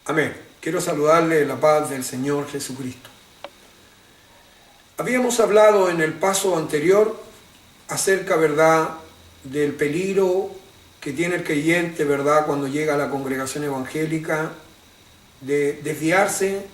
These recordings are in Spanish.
Amén. Quiero saludarle en la paz del Señor Jesucristo. Habíamos hablado en el paso anterior acerca, ¿verdad?, del peligro que tiene el creyente, ¿verdad?, cuando llega a la congregación evangélica, de desviarse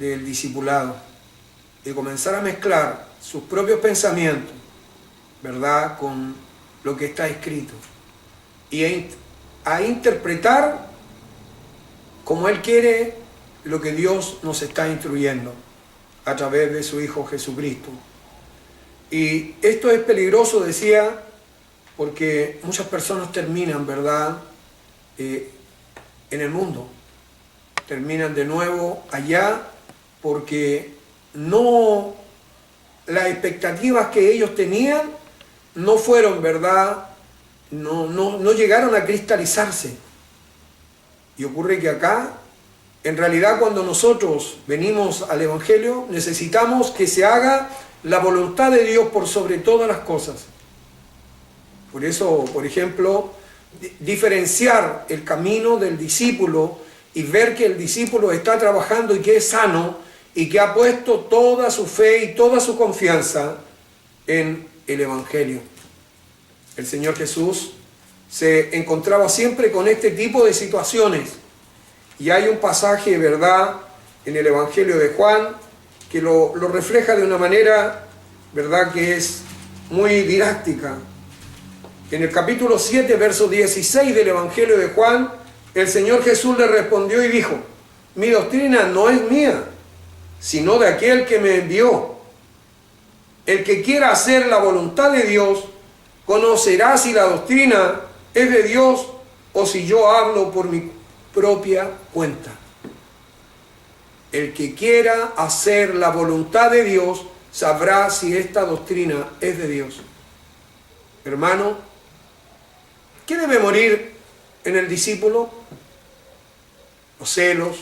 del discipulado, de comenzar a mezclar sus propios pensamientos, ¿verdad?, con lo que está escrito, y a interpretar como Él quiere lo que Dios nos está instruyendo a través de su Hijo Jesucristo. Y esto es peligroso, decía, porque muchas personas terminan, ¿verdad?, en el mundo. Terminan de nuevo allá porque las expectativas que ellos tenían no fueron, ¿verdad?, no llegaron a cristalizarse. Y ocurre que acá, en realidad, cuando nosotros venimos al Evangelio, necesitamos que se haga la voluntad de Dios por sobre todas las cosas. Por eso, por ejemplo, diferenciar el camino del discípulo y ver que el discípulo está trabajando y que es sano y que ha puesto toda su fe y toda su confianza en el Evangelio. El Señor Jesús se encontraba siempre con este tipo de situaciones. Y hay un pasaje, ¿verdad?, en el Evangelio de Juan que lo refleja de una manera, ¿verdad?, que es muy didáctica. En el capítulo 7, verso 16 del Evangelio de Juan, el Señor Jesús le respondió y dijo: mi doctrina no es mía, sino de aquel que me envió. El que quiera hacer la voluntad de Dios, conocerá si la doctrina es de Dios o si yo hablo por mi propia cuenta. El que quiera hacer la voluntad de Dios sabrá si esta doctrina es de Dios. Hermano, ¿qué debe morir en el discípulo? Los celos,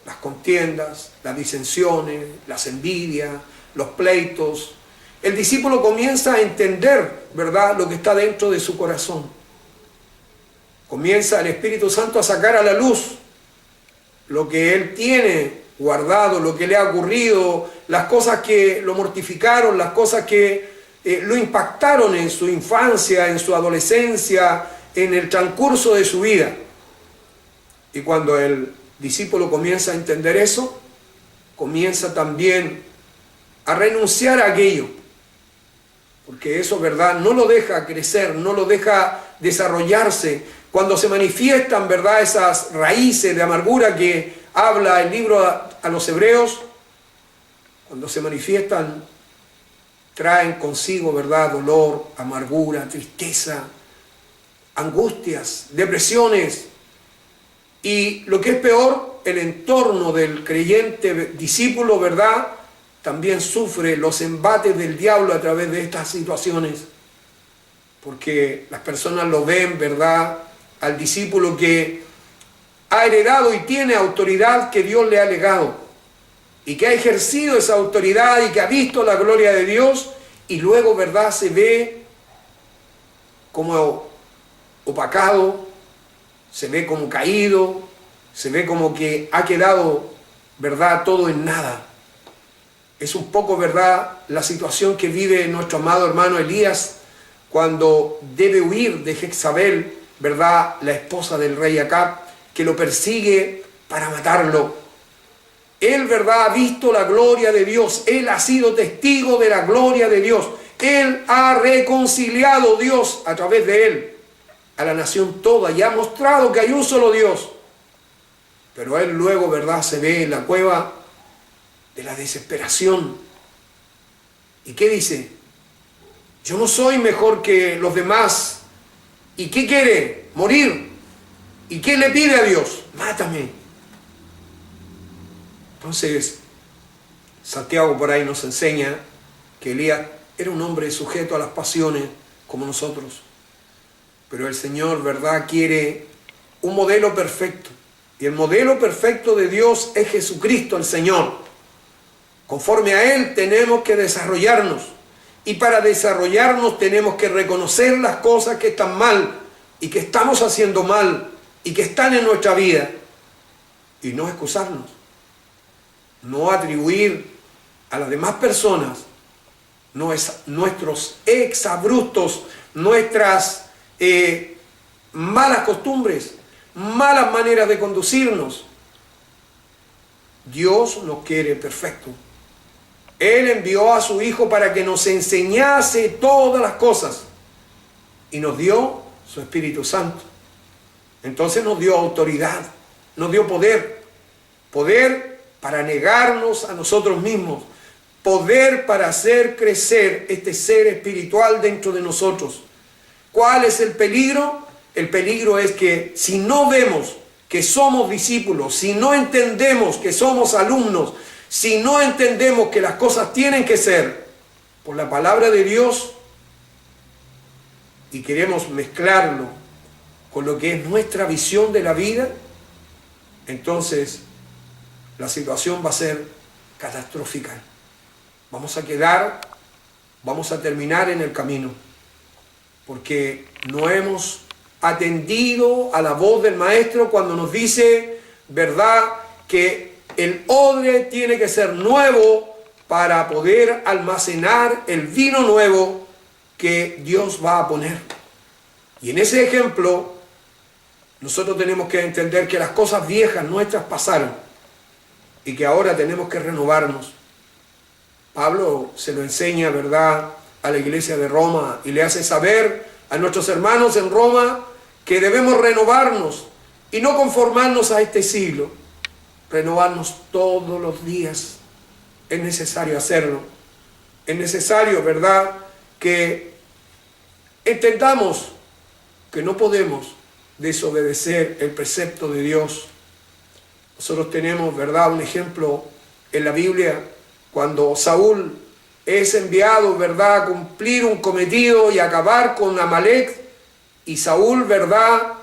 las contiendas, las disensiones, las envidias, los pleitos. El discípulo comienza a entender, ¿verdad?, lo que está dentro de su corazón. Comienza el Espíritu Santo a sacar a la luz lo que él tiene guardado, lo que le ha ocurrido, las cosas que lo mortificaron, las cosas que lo impactaron en su infancia, en su adolescencia, en el transcurso de su vida. Y cuando el discípulo comienza a entender eso, comienza también a renunciar a aquello. Porque eso, ¿verdad?, no lo deja crecer, no lo deja desarrollarse. Cuando se manifiestan, ¿verdad?, esas raíces de amargura que habla el libro a los hebreos, cuando se manifiestan, traen consigo, ¿verdad?, dolor, amargura, tristeza, angustias, depresiones. Y lo que es peor, el entorno del creyente discípulo, ¿verdad?, también sufre los embates del diablo a través de estas situaciones. Porque las personas lo ven, ¿verdad?, al discípulo que ha heredado y tiene autoridad que Dios le ha legado, y que ha ejercido esa autoridad y que ha visto la gloria de Dios, y luego, ¿verdad?, se ve como opacado, se ve como caído, se ve como que ha quedado, ¿verdad?, todo en nada. Es un poco, ¿verdad?, la situación que vive nuestro amado hermano Elías cuando debe huir de Jezabel, ¿verdad?, la esposa del rey Acab, que lo persigue para matarlo. Él, ¿verdad?, ha visto la gloria de Dios. Él ha sido testigo de la gloria de Dios. Él ha reconciliado a Dios a través de él a la nación toda y ha mostrado que hay un solo Dios. Pero él luego, ¿verdad?, se ve en la cueva de la desesperación. ¿Y qué dice? Yo no soy mejor que los demás. ¿Y qué quiere? Morir. ¿Y qué le pide a Dios? Mátame. Entonces, Santiago por ahí nos enseña que Elías era un hombre sujeto a las pasiones como nosotros. Pero el Señor, ¿verdad?, quiere un modelo perfecto. Y el modelo perfecto de Dios es Jesucristo, el Señor. Conforme a Él tenemos que desarrollarnos. Y para desarrollarnos tenemos que reconocer las cosas que están mal y que estamos haciendo mal y que están en nuestra vida, y no excusarnos, no atribuir a las demás personas nuestros exabruptos, nuestras malas costumbres, malas maneras de conducirnos. Dios nos quiere perfectos. Él envió a su Hijo para que nos enseñase todas las cosas y nos dio su Espíritu Santo. Entonces nos dio autoridad, nos dio poder para negarnos a nosotros mismos, poder para hacer crecer este ser espiritual dentro de nosotros. ¿Cuál es el peligro? El peligro es que si no vemos que somos discípulos, si no entendemos que somos alumnos, si no entendemos que las cosas tienen que ser por la palabra de Dios y queremos mezclarlo con lo que es nuestra visión de la vida, entonces la situación va a ser catastrófica. Vamos a terminar en el camino, porque no hemos atendido a la voz del Maestro cuando nos dice, ¿verdad?, que el odre tiene que ser nuevo para poder almacenar el vino nuevo que Dios va a poner. Y en ese ejemplo, nosotros tenemos que entender que las cosas viejas nuestras pasaron y que ahora tenemos que renovarnos. Pablo se lo enseña, ¿verdad?, a la iglesia de Roma y le hace saber a nuestros hermanos en Roma que debemos renovarnos y no conformarnos a este siglo. Renovarnos todos los días. Es necesario hacerlo. Es necesario, ¿verdad?, que entendamos que no podemos desobedecer el precepto de Dios. Nosotros tenemos, ¿verdad?, un ejemplo en la Biblia cuando Saúl es enviado, ¿verdad?, a cumplir un cometido y acabar con Amalek, y Saúl, ¿verdad?,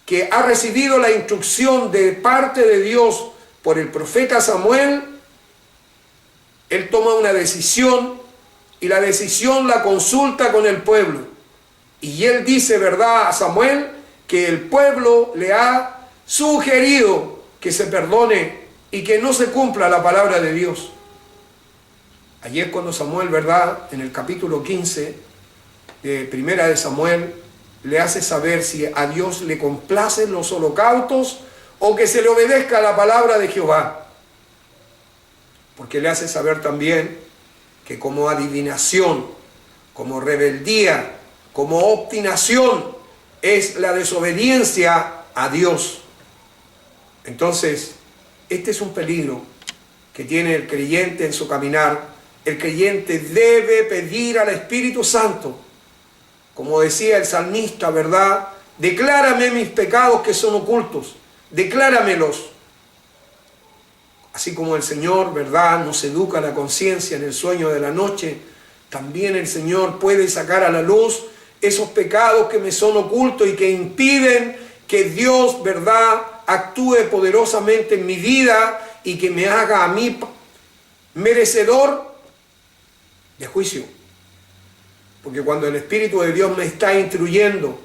que ha recibido la instrucción de parte de Dios por el profeta Samuel, él toma una decisión y la decisión la consulta con el pueblo. Y él dice, ¿verdad?, a Samuel que el pueblo le ha sugerido que se perdone y que no se cumpla la palabra de Dios. Allí es cuando Samuel, ¿verdad?, en el capítulo 15 de Primera de Samuel, le hace saber si a Dios le complacen los holocaustos o que se le obedezca a la palabra de Jehová. Porque le hace saber también que como adivinación, como rebeldía, como obstinación, es la desobediencia a Dios. Entonces, este es un peligro que tiene el creyente en su caminar. El creyente debe pedir al Espíritu Santo, como decía el salmista, ¿verdad?, declárame mis pecados que son ocultos, decláramelos. Así como el Señor, ¿verdad?, nos educa la conciencia en el sueño de la noche, también el Señor puede sacar a la luz esos pecados que me son ocultos y que impiden que Dios, ¿verdad?, actúe poderosamente en mi vida y que me haga a mí merecedor de juicio. Porque cuando el Espíritu de Dios me está instruyendo,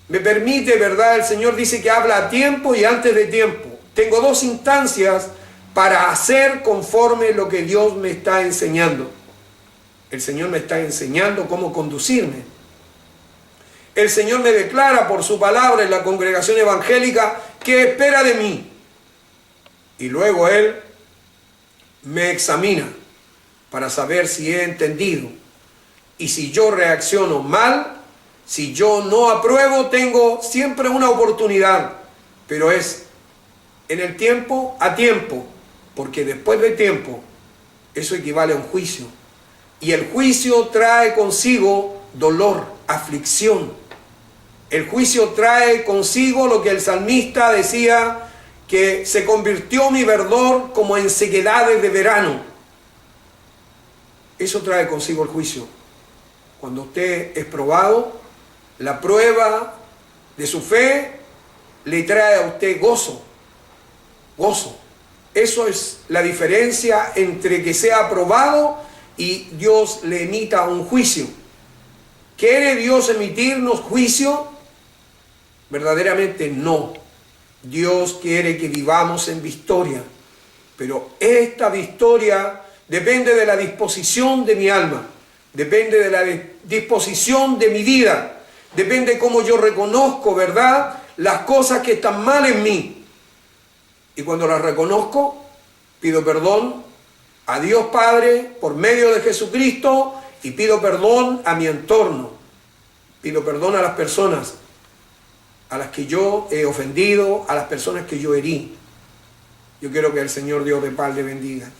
me permite, ¿verdad?, el Señor dice que habla a tiempo y antes de tiempo. Tengo dos instancias para hacer conforme lo que Dios me está enseñando. El Señor me está enseñando cómo conducirme. El Señor me declara por su palabra en la congregación evangélica qué espera de mí. Y luego Él me examina para saber si he entendido. Y si yo reacciono mal, si yo no apruebo, tengo siempre una oportunidad. Pero es en el tiempo a tiempo, porque después de tiempo, eso equivale a un juicio. Y el juicio trae consigo dolor, aflicción. El juicio trae consigo lo que el salmista decía, que se convirtió mi verdor como en sequedades de verano. Eso trae consigo el juicio. Cuando usted es probado, la prueba de su fe le trae a usted gozo. Gozo. Eso es la diferencia entre que sea aprobado y Dios le emita un juicio. ¿Quiere Dios emitirnos juicio? Verdaderamente no. Dios quiere que vivamos en victoria, pero esta victoria depende de la disposición de mi alma, depende de la disposición de mi vida, depende cómo yo reconozco, ¿verdad?, las cosas que están mal en mí. Y cuando las reconozco, pido perdón a Dios Padre por medio de Jesucristo y pido perdón a mi entorno. Pido perdón a las personas a las que yo he ofendido, a las personas que yo herí. Yo quiero que el Señor Dios de paz le bendiga.